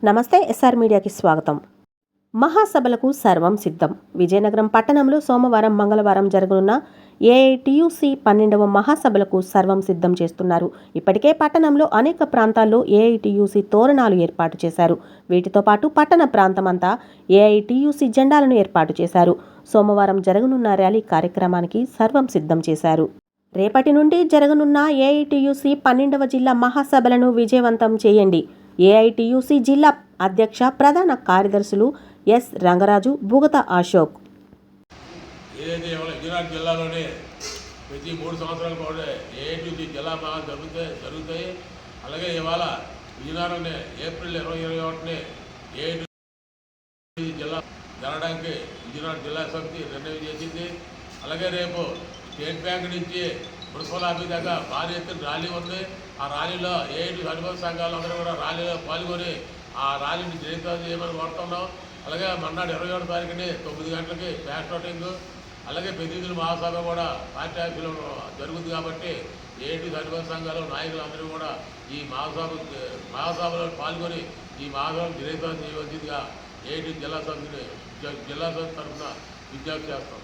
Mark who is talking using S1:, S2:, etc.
S1: నమస్తే ఎస్ఆర్ మీడియాకి స్వాగతం. మహాసభలకు సర్వం సిద్ధం. విజయనగరం పట్టణంలో సోమవారం, మంగళవారం జరగనున్న ఏఐటీయూసీ 12వ మహాసభలకు సర్వం సిద్ధం చేస్తున్నారు. ఇప్పటికే పట్టణంలో అనేక ప్రాంతాల్లో ఏఐటీయూసీ తోరణాలు ఏర్పాటు చేశారు. వీటితో పాటు పట్టణ ప్రాంతమంతా ఏఐటీయూసీ జెండాలను ఏర్పాటు చేశారు. సోమవారం జరగనున్న ర్యాలీ కార్యక్రమానికి సర్వం సిద్ధం చేశారు. రేపటి నుండి జరగనున్న ఏఐటీయూసీ 12వ జిల్లా మహాసభలను విజయవంతం చేయండి. ఏఐటీయూసీ జిల్లా అధ్యక్ష ప్రధాన కార్యదర్శులు ఎస్ రంగరాజు, భూగత అశోక్.
S2: ఏదైతే విజయనగరం జిల్లాలోనే ప్రతి 3 సంవత్సరాలు కూడా ఏఐటీయూసీ జిల్లా మహా జరుగుతాయి. అలాగే ఇవాళ విజయనగరం ఏప్రిల్ 2021 ఏఐటీయూసీ జిల్లా జరగడానికి విజయనగరం జిల్లా సమితి నిర్ణయం చేసింది. అలాగే రేపు స్టేట్ బ్యాంక్ నుంచి మున్సిపల్ ఆఫీస్ దాకా భారీ ఎత్తున ర్యాలీ ఉంది. ఆ ర్యాలీలో ఏఐటీయూసీ అనుబంధ సంఘాలు అందరూ కూడా ర్యాలీలో పాల్గొని ఆ ర్యాలీని జయప్రదం చేయమని కోరుతున్నాం. అలాగే మన్నాడు 27వ తారీఖుని 9 గంటలకి ఫ్లాష్ షూటింగ్, అలాగే ప్రతినిధుల మహాసభ కూడా పార్టీ ఆఫీసులో జరుగుతుంది. కాబట్టి ఏఐటీయూసీ అనుబంధ సంఘాలు నాయకులు అందరూ కూడా ఈ మహాసభలో పాల్గొని ఈ మహాసభను జయప్రదం చేయవలసిందిగా ఏఐటీయూసీ జిల్లా సమితి తరఫున విజ్ఞప్తి చేస్తాం.